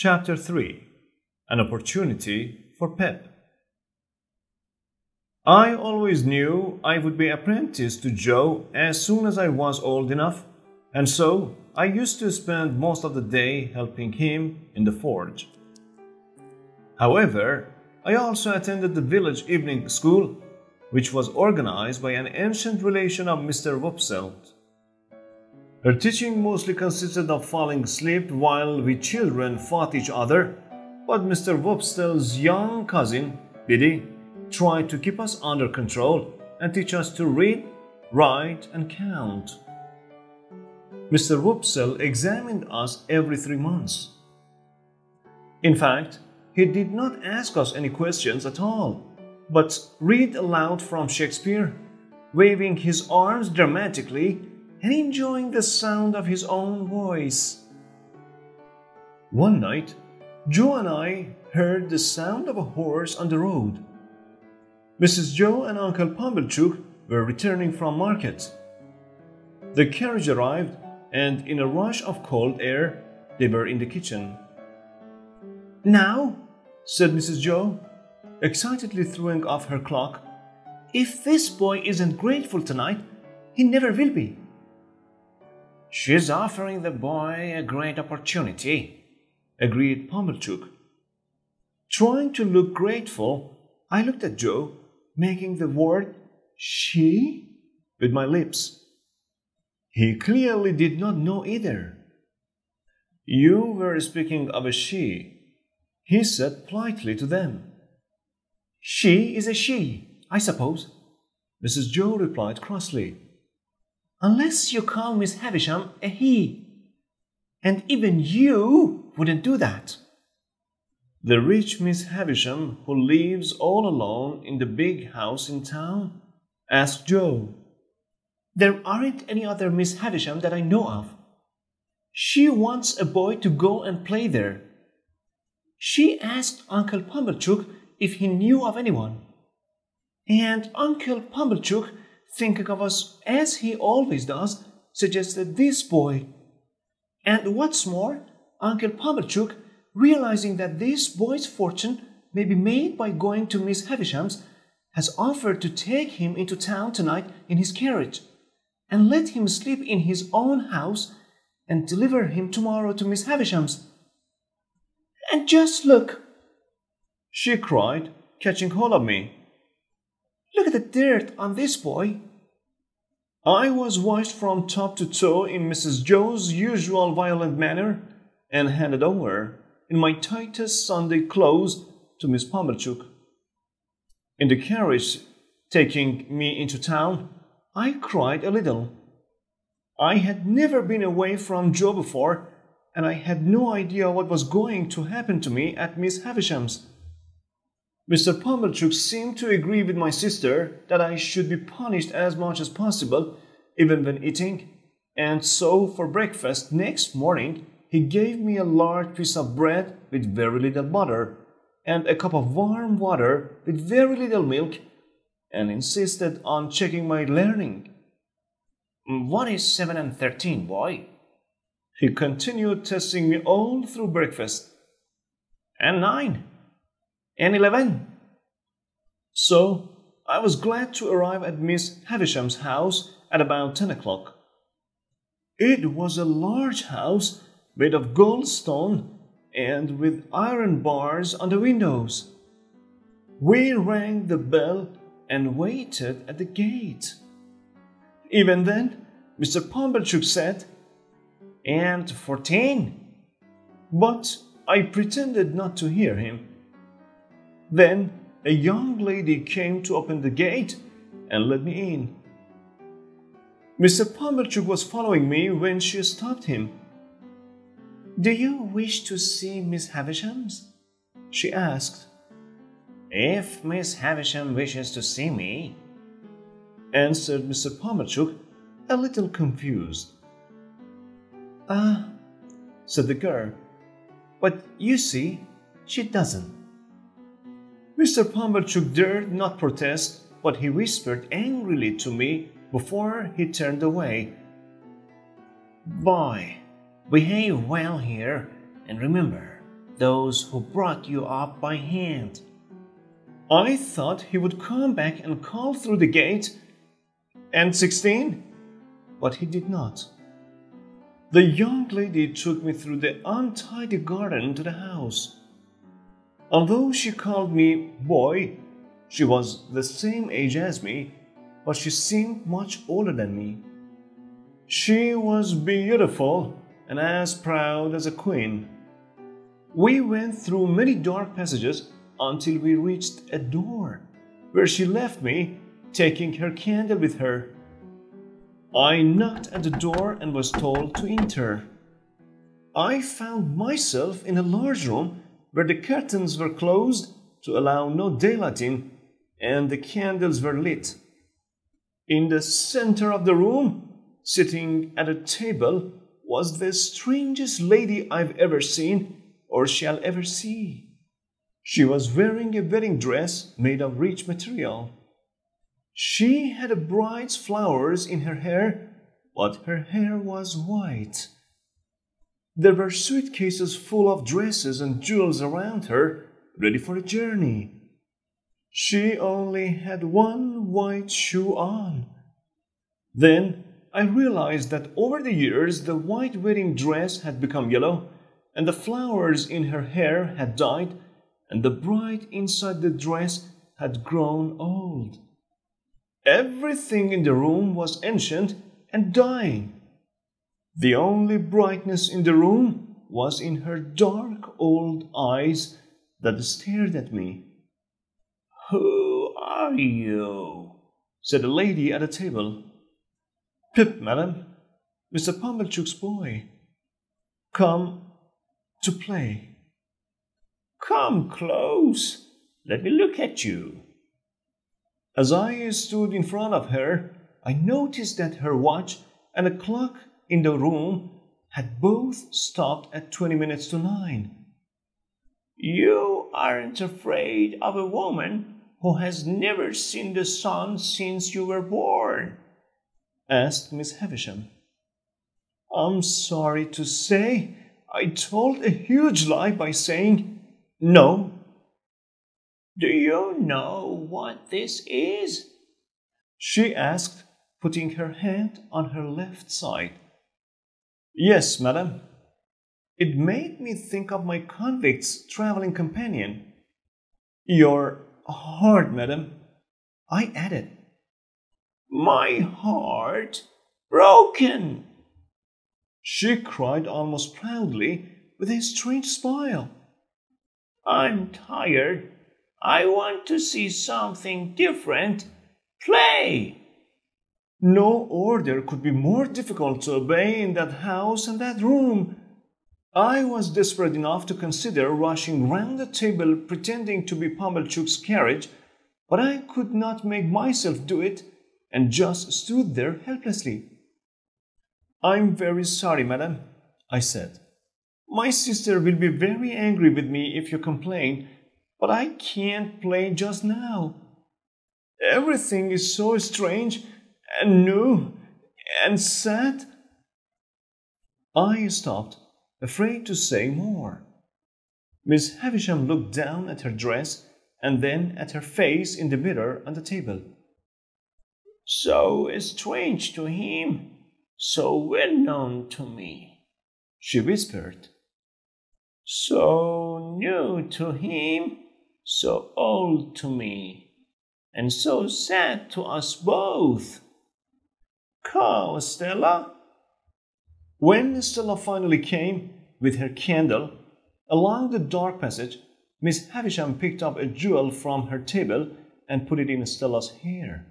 Chapter 3. An Opportunity for Pep. I always knew I would be apprenticed to Joe as soon as I was old enough, and so I used to spend most of the day helping him in the forge. However, I also attended the village evening school, which was organized by an ancient relation of Mr. Wopselt. Her teaching mostly consisted of falling asleep while we children fought each other, but Mr. Wopsel's young cousin, Biddy, tried to keep us under control and teach us to read, write, and count. Mr. Wopsel examined us every 3 months. In fact, he did not ask us any questions at all, but read aloud from Shakespeare, waving his arms dramatically and enjoying the sound of his own voice. One night, Joe and I heard the sound of a horse on the road. Mrs. Joe and Uncle Pumblechook were returning from market. The carriage arrived, and in a rush of cold air, they were in the kitchen. "Now," said Mrs. Joe, excitedly throwing off her clock, "if this boy isn't grateful tonight, he never will be." "She's offering the boy a great opportunity," agreed Pumblechook. Trying to look grateful, I looked at Joe, making the word "she" with my lips. He clearly did not know either. "You were speaking of a she," he said politely to them. "She is a she, I suppose," Mrs. Joe replied crossly. "Unless you call Miss Havisham a he. And even you wouldn't do that." "The rich Miss Havisham who lives all alone in the big house in town?" asked Joe. "There aren't any other Miss Havisham that I know of. She wants a boy to go and play there. She asked Uncle Pumblechook if he knew of anyone. And Uncle Pumblechook, thinking of us as he always does, suggested this boy. And what's more, Uncle Pumblechook, realizing that this boy's fortune may be made by going to Miss Havisham's, has offered to take him into town tonight in his carriage, and let him sleep in his own house, and deliver him tomorrow to Miss Havisham's. And just look," she cried, catching hold of me. "Look at the dirt on this boy." I was washed from top to toe in Mrs. Joe's usual violent manner and handed over, in my tightest Sunday clothes, to Miss Pumblechook. In the carriage taking me into town, I cried a little. I had never been away from Joe before, and I had no idea what was going to happen to me at Miss Havisham's. Mr. Pumblechook seemed to agree with my sister that I should be punished as much as possible, even when eating, and so for breakfast next morning he gave me a large piece of bread with very little butter, and a cup of warm water with very little milk, and insisted on checking my learning. "What is 7 and 13, boy?" he continued, testing me all through breakfast. "And 9? And 11? So I was glad to arrive at Miss Havisham's house at about 10 o'clock. It was a large house made of gold stone and with iron bars on the windows. We rang the bell and waited at the gate. Even then, Mr. Pumblechook said, "And 14? But I pretended not to hear him. Then a young lady came to open the gate and let me in. Mr. Pumblechook was following me when she stopped him. "Do you wish to see Miss Havisham's?" she asked. "If Miss Havisham wishes to see me," answered Mr. Pumblechook, a little confused. "Ah," said the girl, "but you see, she doesn't." Mr. Pumblechook dared not protest, but he whispered angrily to me before he turned away. "Boy, behave well here, and remember, those who brought you up by hand." I thought he would come back and call through the gate, "And 16?" But he did not. The young lady took me through the untidy garden to the house. Although she called me boy, she was the same age as me, but she seemed much older than me. She was beautiful and as proud as a queen. We went through many dark passages until we reached a door, where she left me, taking her candle with her. I knocked at the door and was told to enter. I found myself in a large room where the curtains were closed to allow no daylight in, and the candles were lit. In the center of the room, sitting at a table, was the strangest lady I've ever seen or shall ever see. She was wearing a wedding dress made of rich material. She had a bride's flowers in her hair, but her hair was white. There were suitcases full of dresses and jewels around her, ready for a journey. She only had one white shoe on. Then I realized that over the years the white wedding dress had become yellow, and the flowers in her hair had died, and the bride inside the dress had grown old. Everything in the room was ancient and dying. The only brightness in the room was in her dark old eyes that stared at me. "Who are you?" said a lady at a table. "Pip, madam, Mr. Pumblechook's boy. Come to play." "Come close. Let me look at you." As I stood in front of her, I noticed that her watch and a clock in the room had both stopped at 20 minutes to 9. "You aren't afraid of a woman who has never seen the sun since you were born?" asked Miss Havisham. I'm sorry to say I told a huge lie by saying no. "Do you know what this is?" she asked, putting her hand on her left side. "Yes, madam." It made me think of my convict's traveling companion. "Your heart, madam," I added. "My heart broken!" she cried almost proudly, with a strange smile. "I'm tired. I want to see something different. Play!" No order could be more difficult to obey in that house and that room. I was desperate enough to consider rushing round the table pretending to be Pumblechook's carriage, but I could not make myself do it, and just stood there helplessly. "I'm very sorry, madam," I said. "My sister will be very angry with me if you complain, but I can't play just now. Everything is so strange and new and sad." I stopped, afraid to say more. Miss Havisham looked down at her dress and then at her face in the mirror on the table. "So strange to him, so well known to me," she whispered. "So new to him, so old to me, and so sad to us both. Come, Stella." When Stella finally came, with her candle, along the dark passage, Miss Havisham picked up a jewel from her table and put it in Stella's hair.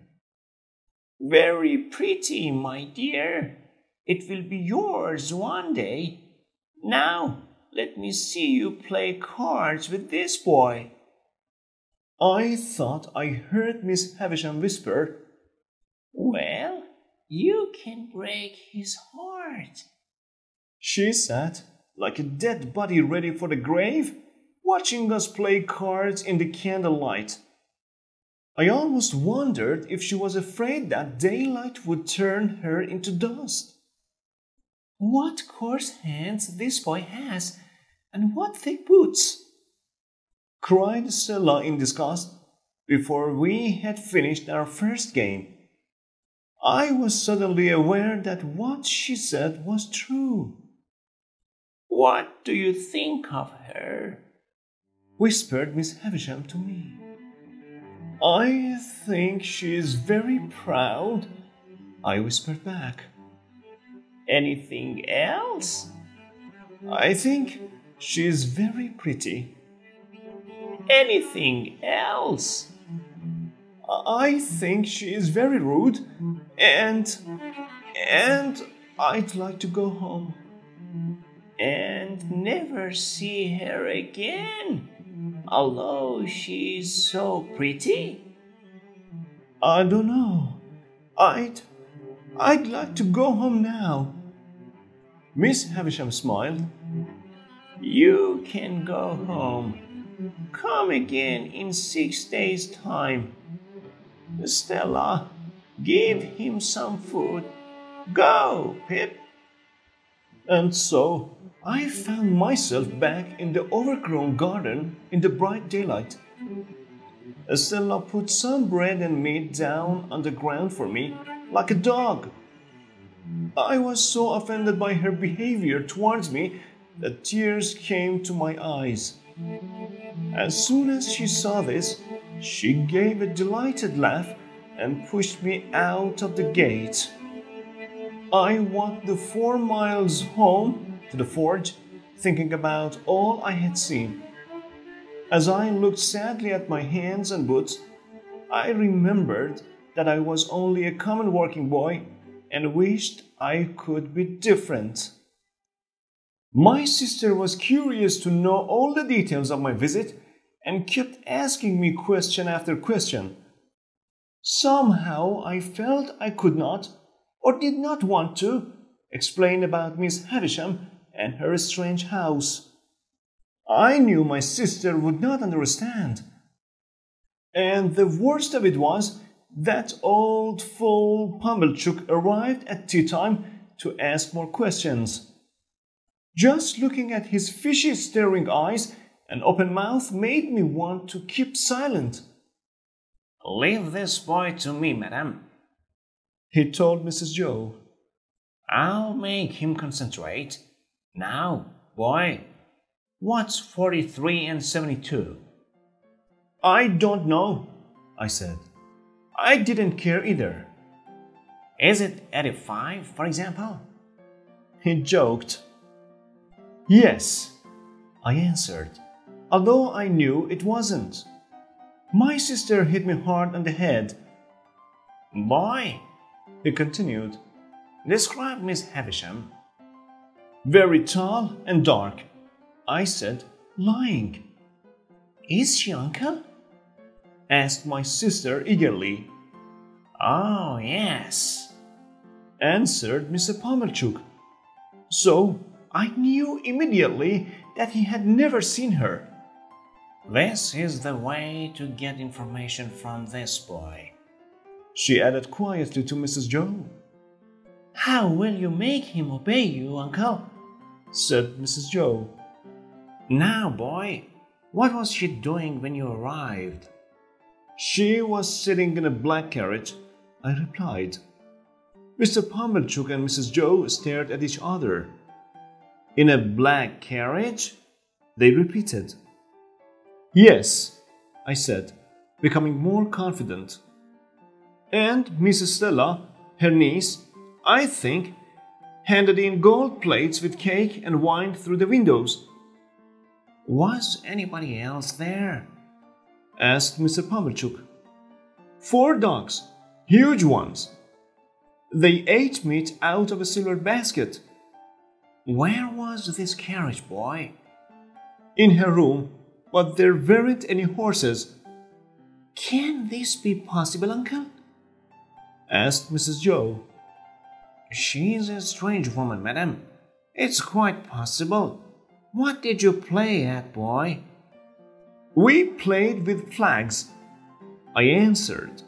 "Very pretty, my dear. It will be yours one day. Now, let me see you play cards with this boy." I thought I heard Miss Havisham whisper, "Well, you can break his heart." She sat like a dead body ready for the grave, watching us play cards in the candlelight. I almost wondered if she was afraid that daylight would turn her into dust. "What coarse hands this boy has. And what thick boots!" cried Stella in disgust before we had finished our first game. I was suddenly aware that what she said was true. "What do you think of her?" whispered Miss Havisham to me. "I think she is very proud," I whispered back. "Anything else?" "I think she is very pretty." "Anything else?" "I think she is very rude, and I'd like to go home." "And never see her again, although she's so pretty?" "I don't know. I'd like to go home now." Miss Havisham smiled. "You can go home. Come again in 6 days' time. Stella, give him some food. Go, Pip." And so I found myself back in the overgrown garden in the bright daylight. Stella put some bread and meat down on the ground for me, like a dog. I was so offended by her behavior towards me that tears came to my eyes. As soon as she saw this, she gave a delighted laugh and pushed me out of the gate. I walked the 4 miles home to the forge, thinking about all I had seen. As I looked sadly at my hands and boots, I remembered that I was only a common working boy and wished I could be different. My sister was curious to know all the details of my visit and kept asking me question after question. Somehow I felt I could not, or did not want to, explain about Miss Havisham and her strange house. I knew my sister would not understand. And the worst of it was that old fool Pumblechook arrived at tea time to ask more questions. Just looking at his fishy staring eyes and open mouth made me want to keep silent. "Leave this boy to me, madam," he told Mrs. Joe. "I'll make him concentrate. Now, boy, what's 43 and 72? "I don't know," I said. I didn't care either. "Is it 85, for example?" he joked. "Yes," I answered, although I knew it wasn't. My sister hit me hard on the head. "Boy," he continued, "describe Miss Havisham." "Very tall and dark," I said, lying. "Is she, uncle?" asked my sister eagerly. "Oh, yes," answered Mr. Pumblechook. So I knew immediately that he had never seen her. "This is the way to get information from this boy," she added quietly to Mrs. Joe. "How will you make him obey you, uncle?" said Mrs. Joe. "Now, boy, what was she doing when you arrived?" "She was sitting in a black carriage," I replied. Mr. Pumblechook and Mrs. Joe stared at each other. "In a black carriage?" they repeated. "Yes," I said, becoming more confident. "And Mrs. Stella, her niece, I think, handed in gold plates with cake and wine through the windows." "Was anybody else there?" asked Mr. Pumblechook. 4 dogs, huge ones. They ate meat out of a silver basket." "Where was this carriage, boy?" "In her room, but there weren't any horses." "Can this be possible, uncle?" asked Mrs. Joe. "She's a strange woman, madam. It's quite possible. What did you play at, boy?" "We played with flags," I answered.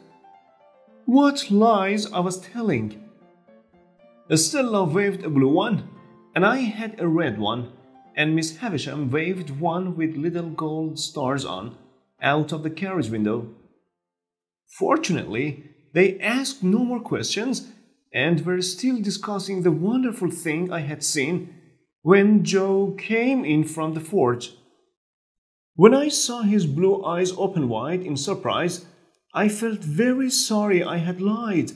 What lies I was telling! Stella waved a blue one, and I had a red one, and Miss Havisham waved one with little gold stars on out of the carriage window. Fortunately, they asked no more questions and were still discussing the wonderful thing I had seen when Joe came in from the forge. When I saw his blue eyes open wide in surprise, I felt very sorry I had lied,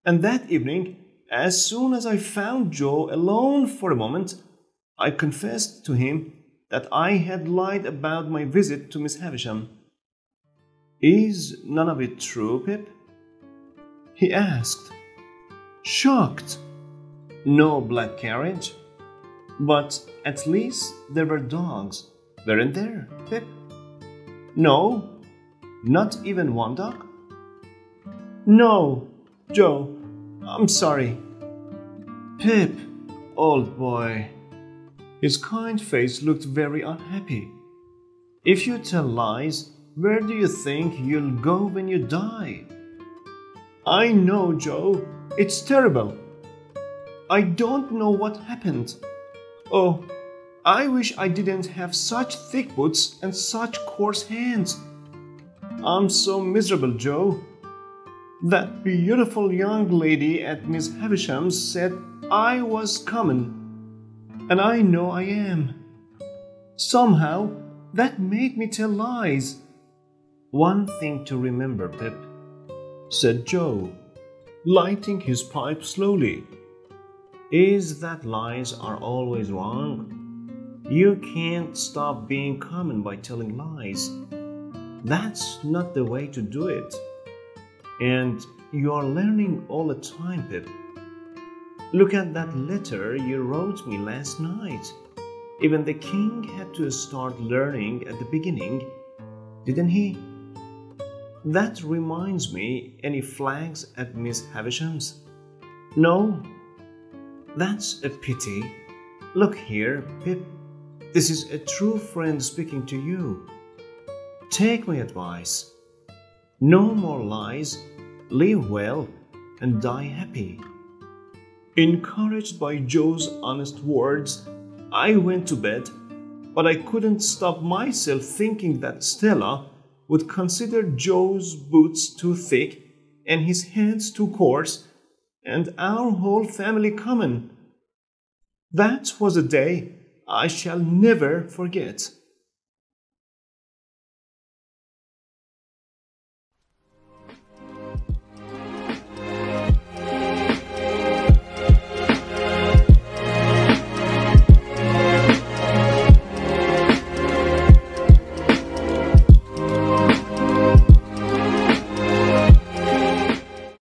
and that evening, as soon as I found Joe alone for a moment, I confessed to him that I had lied about my visit to Miss Havisham. "Is none of it true, Pip?" he asked, shocked. "No black carriage? But at least there were dogs, weren't there, Pip?" "No, not even one dog?" "No, Joe, I'm sorry." "Pip, old boy." His kind face looked very unhappy. "If you tell lies, where do you think you'll go when you die?" "I know, Joe. It's terrible. I don't know what happened. Oh, I wish I didn't have such thick boots and such coarse hands. I'm so miserable, Joe. That beautiful young lady at Miss Havisham's said I was coming, and I know I am. Somehow, that made me tell lies." "One thing to remember, Pip," said Joe, lighting his pipe slowly, "is that lies are always wrong. You can't stop being common by telling lies. That's not the way to do it. And you are learning all the time, Pip. Look at that letter you wrote me last night. Even the king had to start learning at the beginning, didn't he? That reminds me, any flags at Miss Havisham's?" "No." "That's a pity. Look here, Pip. This is a true friend speaking to you. Take my advice. No more lies. Live well and die happy." Encouraged by Joe's honest words, I went to bed, but I couldn't stop myself thinking that Stella would consider Joe's boots too thick and his hands too coarse, and our whole family common. That was a day I shall never forget.